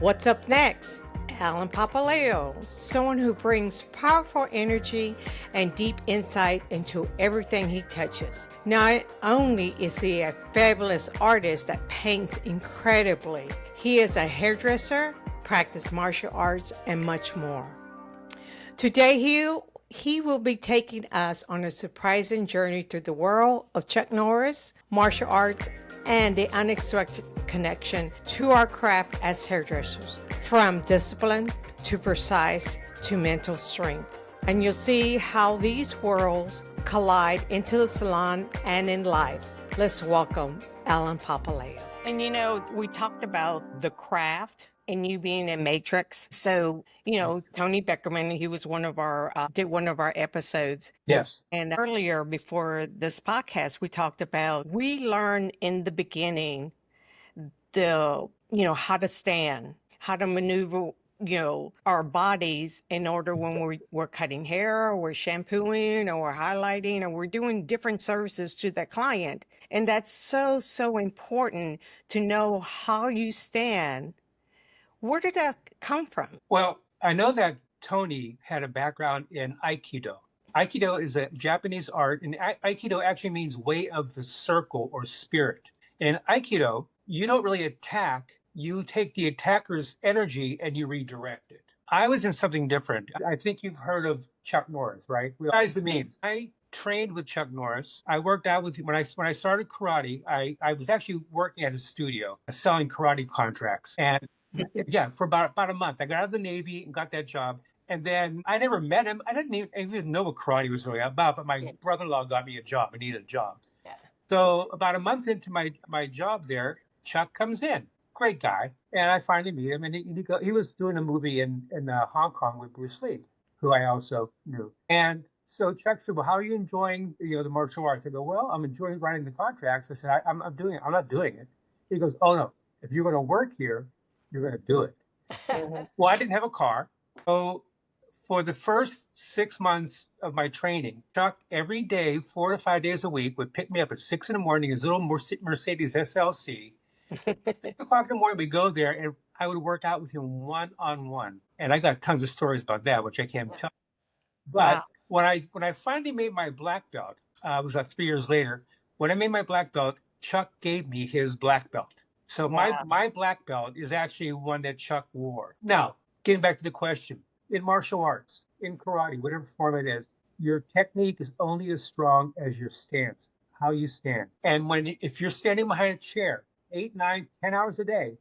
What's up next? Alan Papaleo, someone who brings powerful energy and deep insight into everything he touches. Not only is he a fabulous artist that paints incredibly, he is a hairdresser, practices martial arts, and much more. Today, he will be taking us on a surprising journey through the world of Chuck Norris, martial arts, and the unexpected connection to our craft as hairdressers, from discipline to precise to mental strength. And you'll see how these worlds collide into the salon and in life. Let's welcome Alan Papaleo. And we talked about the craft and you being a matrix. So, Tony Beckerman, he was did one of our episodes. Yes. And earlier before this podcast, we talked about, we learned in the beginning how to stand, how to maneuver, our bodies in order when we're cutting hair or we're shampooing or we're highlighting or we're doing different services to the client. And that's so, so important to know how you stand. Where did that come from? Well, I know that Tony had a background in Aikido. Aikido is a Japanese art, and Aikido actually means way of the circle or spirit. In Aikido, you don't really attack. You take the attacker's energy and you redirect it. I was in something different. I think you've heard of Chuck Norris, right? Realize the memes. I trained with Chuck Norris. I worked out with him. When I started karate, I was actually working at his studio, selling karate contracts. And yeah, for about a month. I got out of the Navy and got that job. And then I never met him. I didn't even know what karate was really about, but my brother-in-law got me a job. I needed a job. Yeah. So about a month into my job there, Chuck comes in. Great guy. And I finally meet him. And he was doing a movie in Hong Kong with Bruce Lee, who I also knew. And so Chuck said, well, how are you enjoying the martial arts? I go, well, I'm enjoying writing the contracts. I said, I'm not doing it. He goes, oh, no. If you're going to work here, you're going to do it. Well, I didn't have a car. So for the first 6 months of my training, Chuck, every day, 4 to 5 days a week, would pick me up at 6 in the morning, his little Mercedes SLC. 6 o'clock in the morning, we'd go there, and I would work out with him one-on-one. And I got tons of stories about that, which I can't tell. But when I finally made my black belt, it was 3 years later, when I made my black belt, Chuck gave me his black belt. So my black belt is actually one that Chuck wore. Now, getting back to the question, in martial arts, in karate, whatever form it is, your technique is only as strong as your stance, how you stand. And if you're standing behind a chair 8, 9, 10 hours a day,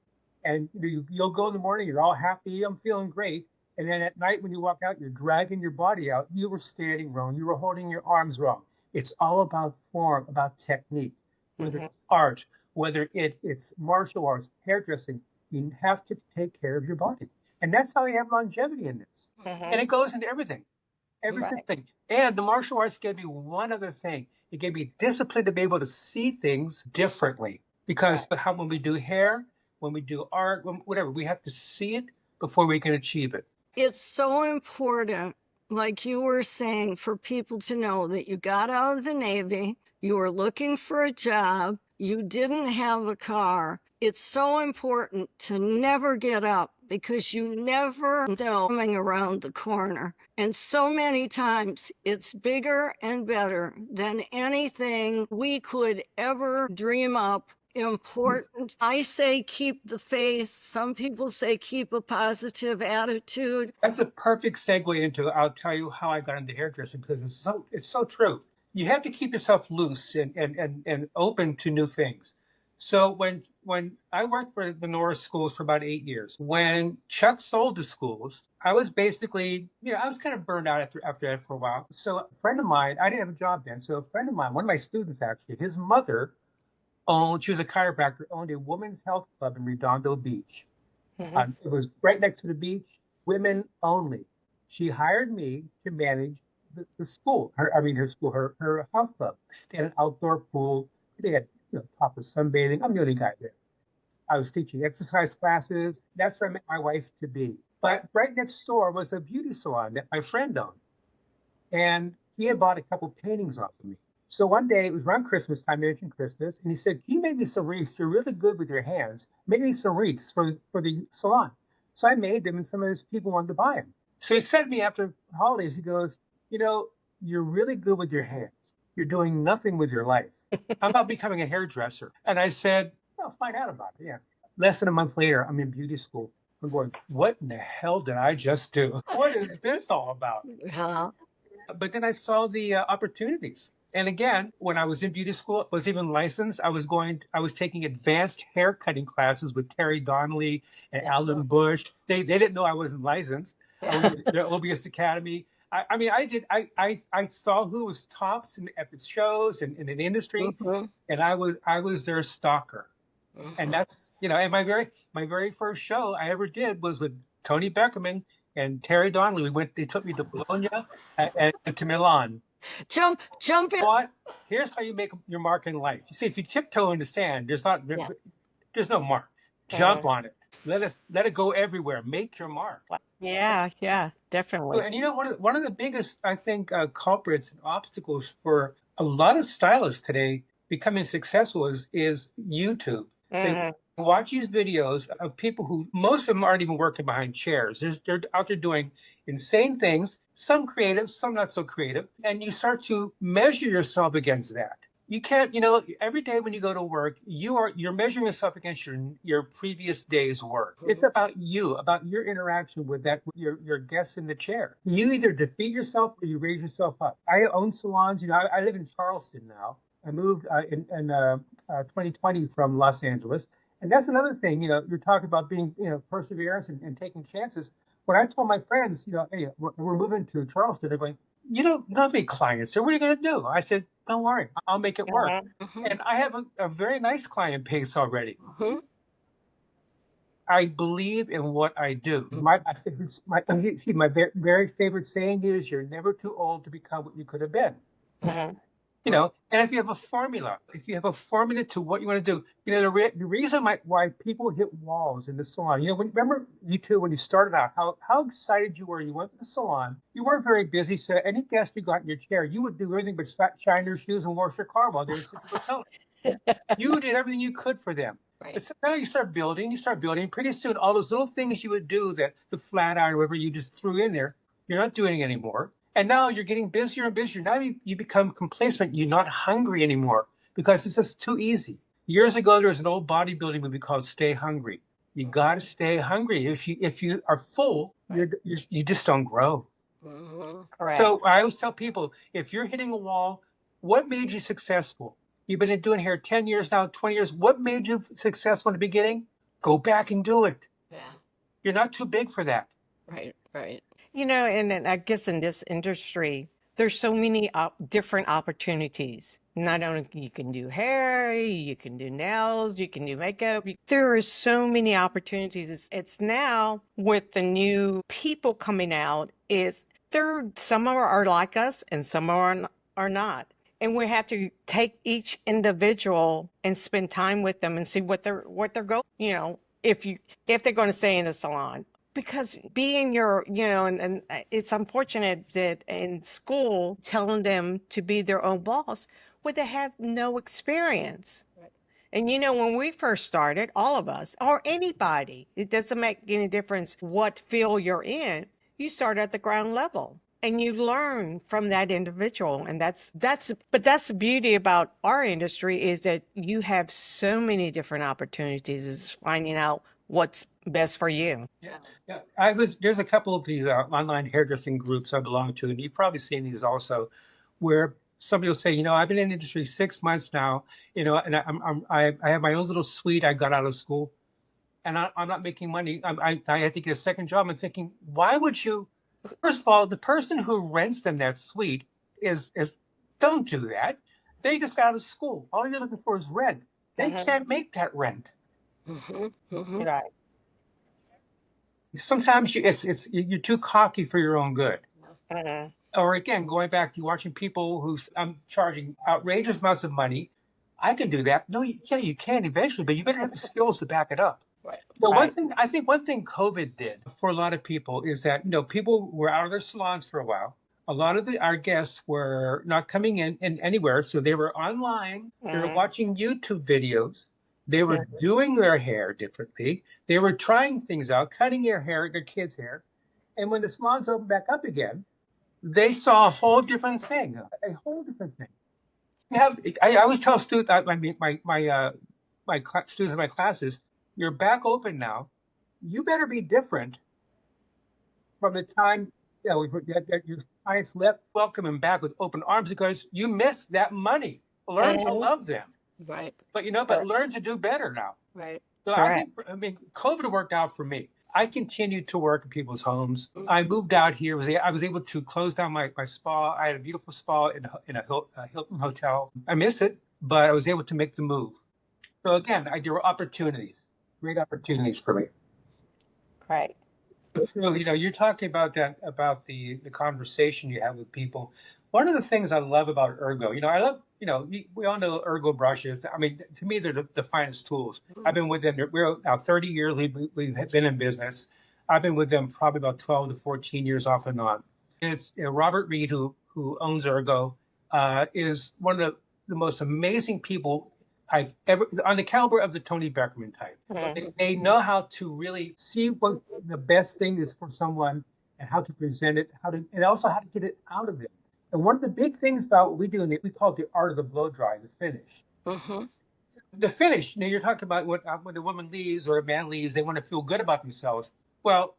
and you'll go in the morning, you're all happy, I'm feeling great. And then at night when you walk out, you're dragging your body out. You were standing wrong. You were holding your arms wrong. It's all about form, about technique, whether it's art, whether it's martial arts, hairdressing, you have to take care of your body. And that's how you have longevity in this. And it goes into everything, every single thing. And the martial arts gave me one other thing. It gave me discipline to be able to see things differently. Because when we do hair, when we do art, whatever, we have to see it before we can achieve it. It's so important, like you were saying, for people to know that you got out of the Navy, you were looking for a job, you didn't have a car. It's so important to never get up because you never know coming around the corner. And so many times it's bigger and better than anything we could ever dream up. Important. I say keep the faith. Some people say keep a positive attitude. That's a perfect segue into, I'll tell you how I got into hairdressing, because it's so true. You have to keep yourself loose and open to new things. So when I worked for the Norris schools for about 8 years, when Chuck sold the schools, I was basically, I was kind of burned out after that for a while. So a friend of mine, I didn't have a job then. So a friend of mine, one of my students actually, his mother she was a chiropractor, owned a women's health club in Redondo Beach. It was right next to the beach, women only. She hired me to manage the school, her health club. They had an outdoor pool. They had proper sunbathing. I'm the only guy there. I was teaching exercise classes. That's where I met my wife to be. But right next door was a beauty salon that my friend owned. And he had bought a couple paintings off of me. So one day, it was around Christmas time, mentioned Christmas, and he said, can you make me some wreaths? You're really good with your hands. Make me some wreaths for the salon. So I made them, and some of these people wanted to buy them. So he sent me after holidays. He goes, you know, you're really good with your hands. You're doing nothing with your life. How about becoming a hairdresser? And I said, I'll find out about it. Yeah. Less than a month later, I'm in beauty school. I'm going, what in the hell did I just do? What is this all about? Huh? But then I saw the opportunities. And again, when I was in beauty school, I was even licensed. I was taking advanced hair cutting classes with Terry Donnelly and Alan Bush. They didn't know I wasn't licensed. I was at the OBS Academy. I mean, I saw who was tops at the shows and in the industry, and I was their stalker. And that's, and my very first show I ever did was with Tony Beckerman and Terry Donnelly. They took me to Bologna and to Milan. Jump in. What? Here's how you make your mark in life. You see, if you tiptoe in the sand, there's no mark. Jump on it. Let it go everywhere. Make your mark. Yeah, definitely. And one of the biggest, I think, culprits and obstacles for a lot of stylists today becoming successful is YouTube. They watch these videos of people who, most of them aren't even working behind chairs. They're out there doing insane things, some creative, some not so creative. And you start to measure yourself against that. You can't, every day when you go to work, you're measuring yourself against your previous day's work. It's about you, about your interaction with your guest in the chair. You either defeat yourself or you raise yourself up. I own salons. I live in Charleston now. I moved in 2020 from Los Angeles. And that's another thing, you're talking about being, perseverance and taking chances. When I told my friends, hey, we're moving to Charleston, they're going, you don't have any clients here. What are you going to do? I said, don't worry, I'll make it work. And I have a very nice client base already. I believe in what I do. My very favorite saying is, you're never too old to become what you could have been. And if you have a formula, to what you want to do, the reason why people hit walls in the salon, remember you two, when you started out, how excited you were. You went to the salon, you weren't very busy, so any guest you got in your chair, you would do everything but shine your shoes and wash your car while they were sitting in the hotel. You did everything you could for them. Right. But so now you start building, pretty soon all those little things you would do, that the flat iron, whatever you just threw in there, you're not doing anymore. And now you're getting busier and busier. Now you become complacent. You're not hungry anymore because it's just too easy. Years ago, there was an old bodybuilding movie called Stay Hungry. You got to stay hungry. If you are full, you just don't grow. Correct. So I always tell people, if you're hitting a wall, what made you successful? You've been doing hair 10 years now, 20 years. What made you successful in the beginning? Go back and do it. Yeah. You're not too big for that. Right. And I guess in this industry, there's so many different opportunities. Not only you can do hair, you can do nails, you can do makeup. There are so many opportunities. It's now with the new people coming out, some are like us and some are not. And we have to take each individual and spend time with them and see what they're going. If they're going to stay in the salon. Because being and it's unfortunate that in school, telling them to be their own boss, where they have no experience. Right. And when we first started, all of us, or anybody, it doesn't make any difference what field you're in, you start at the ground level. And you learn from that individual. And that's the beauty about our industry, is that you have so many different opportunities, is finding out what's best for you. Yeah. There's a couple of these online hairdressing groups I belong to, and you've probably seen these also, where somebody will say, I've been in the industry 6 months now, and I have my own little suite I got out of school, and I'm not making money. I had to get a second job. I'm thinking, why would you? First of all, the person who rents them that suite is don't do that. They just got out of school. All you're looking for is rent. They can't make that rent. Right. Sometimes you're too cocky for your own good. Or again, going back, you're watching people who I'm charging outrageous amounts of money. I can do that. No, you can eventually, but you better have the skills to back it up. Right. Well, one thing COVID did for a lot of people is that people were out of their salons for a while. A lot of our guests were not coming in anywhere, so they were online. They were watching YouTube videos. They Yeah. were doing their hair differently. They were trying things out, cutting their hair, their kids' hair. And when the salons opened back up again, they saw a whole different thing, a whole different thing. I always tell students, I mean, students in my classes, you're back open now. You better be different from the time that your clients left. Welcome them back with open arms because you missed that money. Learn to Mhm. love them, Right. but learn to do better now. Right. So Correct. I mean, COVID worked out for me. I continued to work in people's homes. I moved out here. I was able to close down my spa. I had a beautiful spa in a Hilton hotel. I miss it, but I was able to make the move. So again, there were opportunities, great opportunities for me. Right. So, you're talking about the conversation you have with people. One of the things I love about Ergo, I love, we all know Ergo brushes. I mean, to me, they're the finest tools. I've been with them. We're now 30 years. We've been in business. I've been with them probably about 12 to 14 years off and on. And it's Robert Reed, who owns Ergo, is one of the most amazing people I've ever, on the caliber of the Tony Beckerman type. They know how to really see what the best thing is for someone and how to present it, and also how to get it out of them. And one of the big things about what we do, and we call it the art of the blow dry, the finish. Mm-hmm. The finish, you're talking about when a woman leaves or a man leaves, they want to feel good about themselves. Well,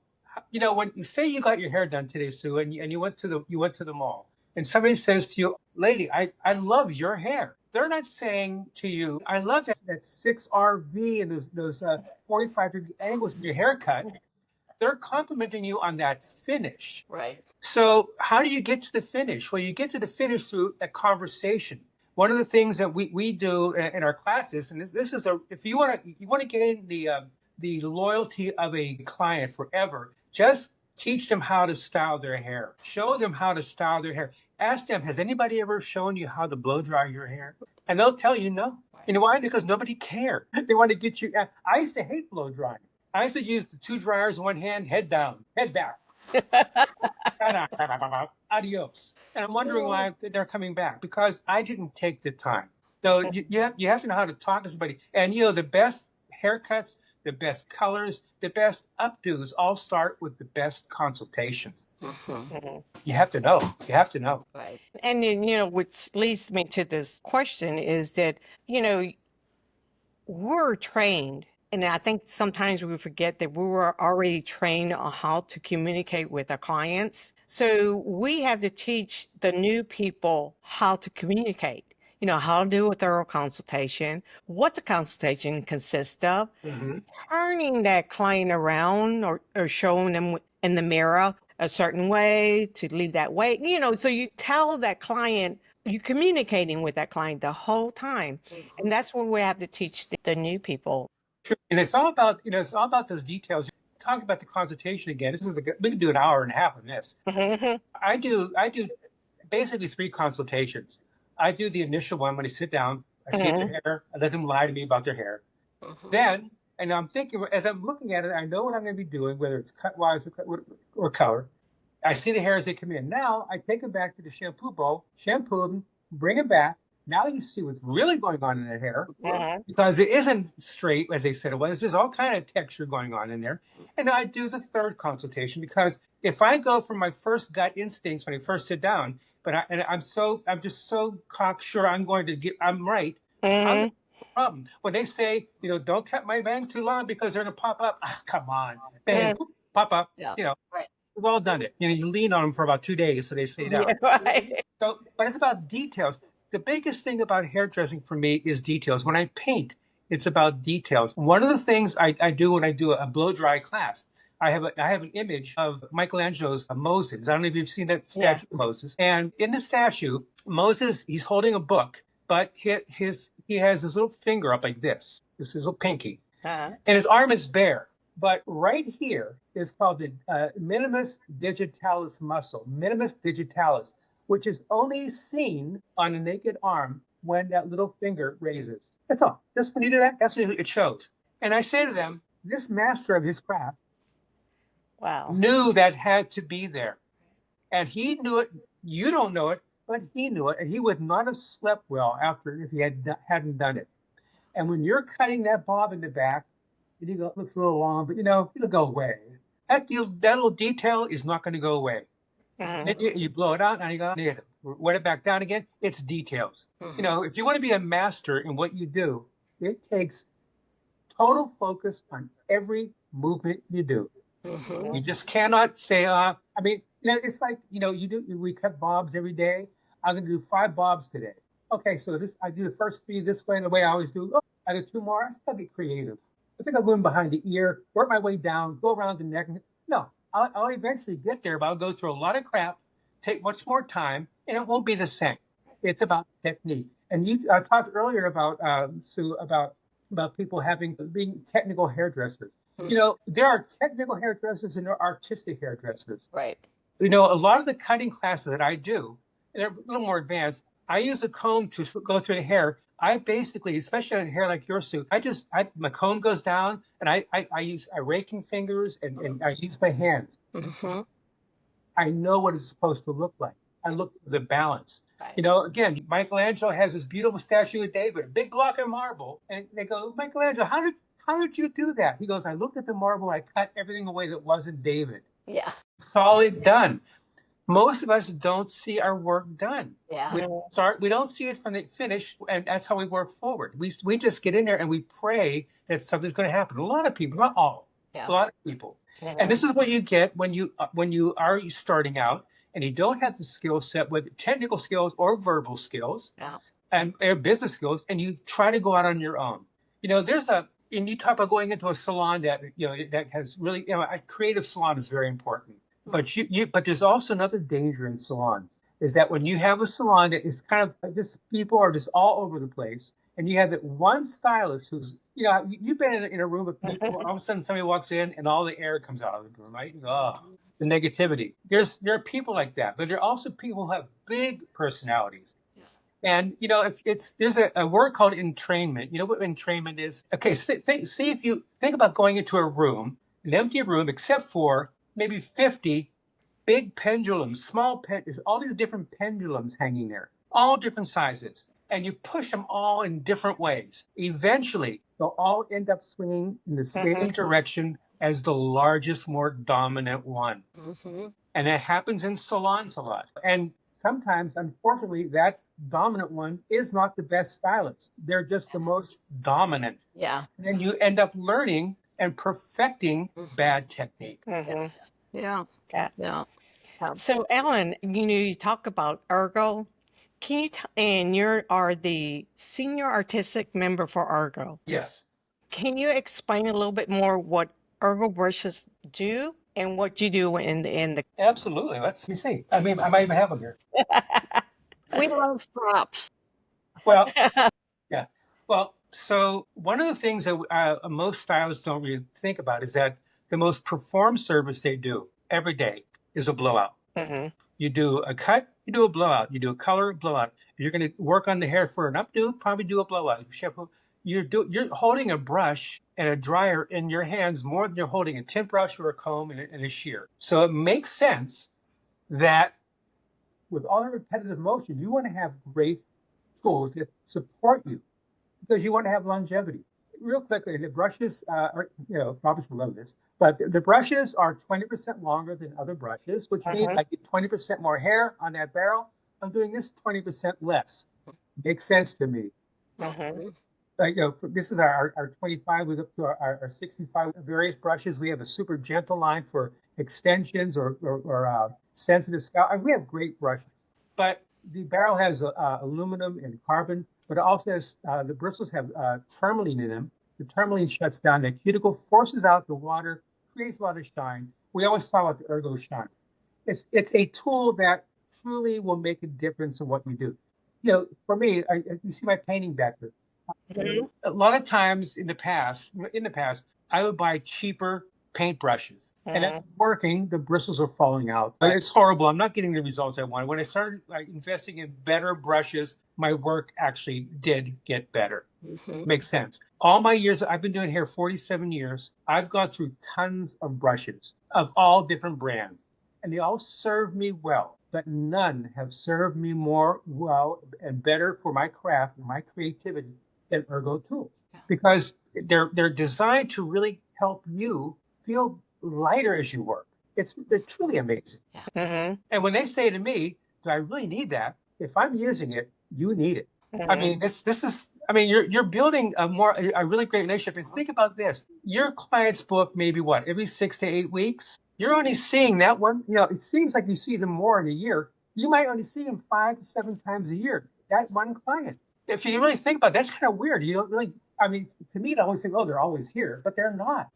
when you say you got your hair done today, Sue, and you went to the mall, and somebody says to you, "Lady, I love your hair." They're not saying to you, "I love that 6RV and those 45-degree angles in your haircut." They're complimenting you on that finish. Right. So how do you get to the finish? Well, you get to the finish through a conversation. One of the things that we do in our classes, and this is if you want to gain the loyalty of a client forever, just teach them how to style their hair. Show them how to style their hair. Ask them, has anybody ever shown you how to blow dry your hair? And they'll tell you no. You know why? Because nobody cared. They want to get you. I used to hate blow drying. I used to use the two dryers in one hand, head down, head back. Adios. And I'm wondering why they're coming back, because I didn't take the time. So you have to know how to talk to somebody. And the best haircuts, the best colors, the best updos all start with the best consultation. Mm-hmm. You have to know. You have to know. Right. And then, which leads me to this question is that, we're trained. And I think sometimes we forget that we were already trained on how to communicate with our clients. So we have to teach the new people how to communicate, how to do a thorough consultation, what the consultation consists of, turning that client around or showing them in the mirror a certain way to leave that way, so you tell that client, you're communicating with that client the whole time. And that's what we have to teach the new people. Sure. And it's all about those details. Talk about the consultation again. We can do an hour and a half on this. Mhm. I do basically 3 consultations. I do the initial one when I sit down. I see their hair. I let them lie to me about their hair. Then, and I'm thinking as I'm looking at it, I know what I'm going to be doing, whether it's cut wise or color. I see the hair as they come in. Now I take them back to the shampoo bowl, shampoo them, bring them back. Now you see what's really going on in their hair, because it isn't straight as they said it was. There's all kind of texture going on in there. And then I do the 3rd consultation, because if I go from my first gut instincts when I first sit down, I'm just so cocksure I'm right. I'm gonna have a problem when they say, don't cut my bangs too long because they're gonna pop up. Come on, bang, pop up. Yeah. Right. Well done it. You lean on them for about 2 days so they stay down. Yeah, right. So, but it's about details. The biggest thing about hairdressing for me is details. When I paint, it's about details. One of the things I do when I do a blow dry class, I have an image of Michelangelo's Moses. I don't know if you've seen that statue of Moses. And in the statue, Moses, he's holding a book, but he has his little finger up like this. This is his little pinky. And his arm is bare. But right here is called the minimus digitalis muscle, minimus digitalis, which is only seen on a naked arm when that little finger raises. That's all. Just when you do that, that's what it shows. And I say to them, this master of his craft knew that had to be there. And he knew it. You don't know it, but he knew it. And he would not have slept well after if he hadn't done it. And when you're cutting that bob in the back, and you go, it looks a little long, but it'll go away. That little detail is not going to go away. Then you blow it out and you go, wet it back down again. It's details. If you want to be a master in what you do, it takes total focus on every movement you do. You just cannot say, it's like, we cut bobs every day. I'm going to do 5 bobs today. Okay, so I do the first 3 this way, the way I always do. Oh, I do 2 more. I think I'll get creative. I think I'll go in behind the ear, work my way down, go around the neck. No, I'll eventually get there, but I'll go through a lot of crap, take much more time, and it won't be the same. It's about technique. And I talked earlier about, Sue, about people being technical hairdressers. There are technical hairdressers and there are artistic hairdressers. Right. A lot of the cutting classes that I do, and they're a little more advanced, I use a comb to go through the hair. I basically, especially on hair like your suit, my comb goes down and I use raking fingers and I use my hands. I know what it's supposed to look like. I look for the balance. Right. Again, Michelangelo has this beautiful statue of David, a big block of marble, and they go, Michelangelo, how did you do that? He goes, I looked at the marble, I cut everything away that wasn't David. Yeah. Solid, done. Most of us don't see our work done. Yeah. We don't see it from the finish, and that's how we work forward. We just get in there and we pray that something's going to happen. A lot of people, not all, a lot of people. Yeah. And this is what you get when you are starting out and you don't have the skill set with technical skills or verbal skills and business skills, and you try to go out on your own. And you talk about going into a salon that has really, a creative salon is very important. But but there's also another danger in salon, is that when you have a salon that is kind of just people are just all over the place, and you have that one stylist who's, you've been in a room of people, all of a sudden somebody walks in and all the air comes out of the room, right? The negativity. There are people like that, but there are also people who have big personalities. And, there's a word called entrainment. You know what entrainment is? Okay, see if you think about going into a room, an empty room, except for maybe 50 big pendulums, there's all these different pendulums hanging there, all different sizes. And you push them all in different ways. Eventually, they'll all end up swinging in the same direction as the largest, more dominant one. And it happens in salons a lot. And sometimes, unfortunately, that dominant one is not the best stylist. They're just the most dominant. Yeah. And then you end up learning and perfecting bad technique. Yeah. So, Alan, you talk about Ergo. Can you and you are the senior artistic member for Ergo. Yes. Can you explain a little bit more what Ergo brushes do and what you do in the? Absolutely. Let's see. I might even have them here. We love props. Well, yeah. Well, so one of the things that most stylists don't really think about is that the most performed service they do every day is a blowout. You do a cut, you do a blowout. You do a color, blowout. If you're going to work on the hair for an updo, probably do a blowout. You're holding a brush and a dryer in your hands more than you're holding a tint brush or a comb and a shear. So it makes sense that with all the repetitive motion, you want to have great tools that support you because you want to have longevity. Real quickly, the brushes, Robert's will love this, but the brushes are 20% longer than other brushes, which means I get 20% more hair on that barrel. I'm doing this 20% less. Makes sense to me. This is our 25, we go up to our 65 various brushes. We have a super gentle line for extensions or sensitive scalp. We have great brushes, but the barrel has aluminum and carbon, but it also has, the bristles have tourmaline in them. The tourmaline shuts down the cuticle, forces out the water, creates a lot of shine. We always talk about the Ergo shine. It's a tool that truly will make a difference in what we do. For me, you see my painting back there. A lot of times in the past, I would buy cheaper paint brushes. And it's working, the bristles are falling out. But it's horrible. I'm not getting the results I wanted. When I started investing in better brushes, my work actually did get better. Makes sense. All my years, I've been doing hair 47 years. I've gone through tons of brushes of all different brands. And they all serve me well. But none have served me more well and better for my craft and my creativity than Ergo tools. because they're designed to really help you feel lighter as you work. They're truly amazing. Mm-hmm. And when they say to me, "Do I really need that?" If I'm using it, you need it. I mean, this is. I mean, you're building a really great relationship. And think about this: your clients book maybe what, every 6 to 8 weeks. You're only seeing that one. You know, it seems like you see them more in a year. You might only see them 5 to 7 times a year. That one client. If you really think about it, that's kind of weird. You don't really. I mean, to me, I always think, oh, they're always here, but they're not.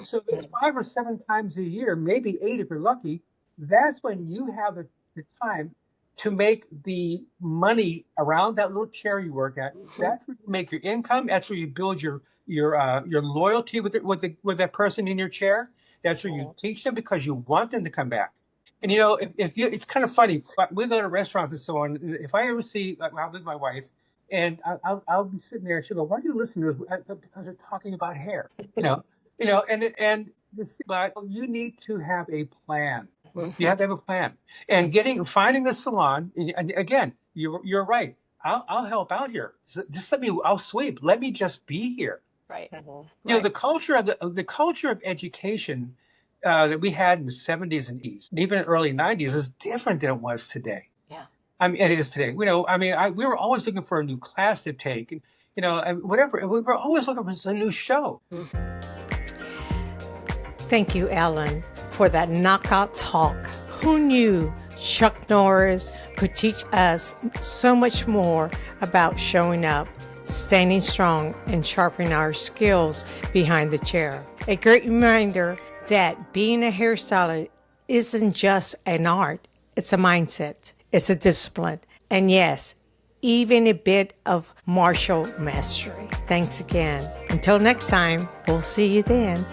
So there's 5 or 7 times a year, maybe 8 if you're lucky. That's when you have the time to make the money around that little chair you work at. That's where you make your income. That's where you build your loyalty with that person in your chair. That's where you teach them because you want them to come back. And you know, if you, it's kind of funny. We go to restaurants and so on. If I ever see, like, I'm with my wife, and I'll be sitting there, and she'll go, "Why do you listen to this?" Because they're talking about hair. And this, but you need to have a plan. You have to have a plan. And finding the salon. And again, you're right. I'll help out here. So just I'll sweep. Let me just be here. Right. You know, the culture of education that we had in the 70s and 80s, and even in the early 90s, is different than it was today. Yeah. I mean, it is today. You know, I mean, we were always looking for a new class to take, and you know, whatever. We were always looking for a new show. Thank you, Alan, for that knockout talk. Who knew Chuck Norris could teach us so much more about showing up, standing strong, and sharpening our skills behind the chair? A great reminder that being a hairstylist isn't just an art, it's a mindset, it's a discipline, and yes, even a bit of martial mastery. Thanks again. Until next time, we'll see you then.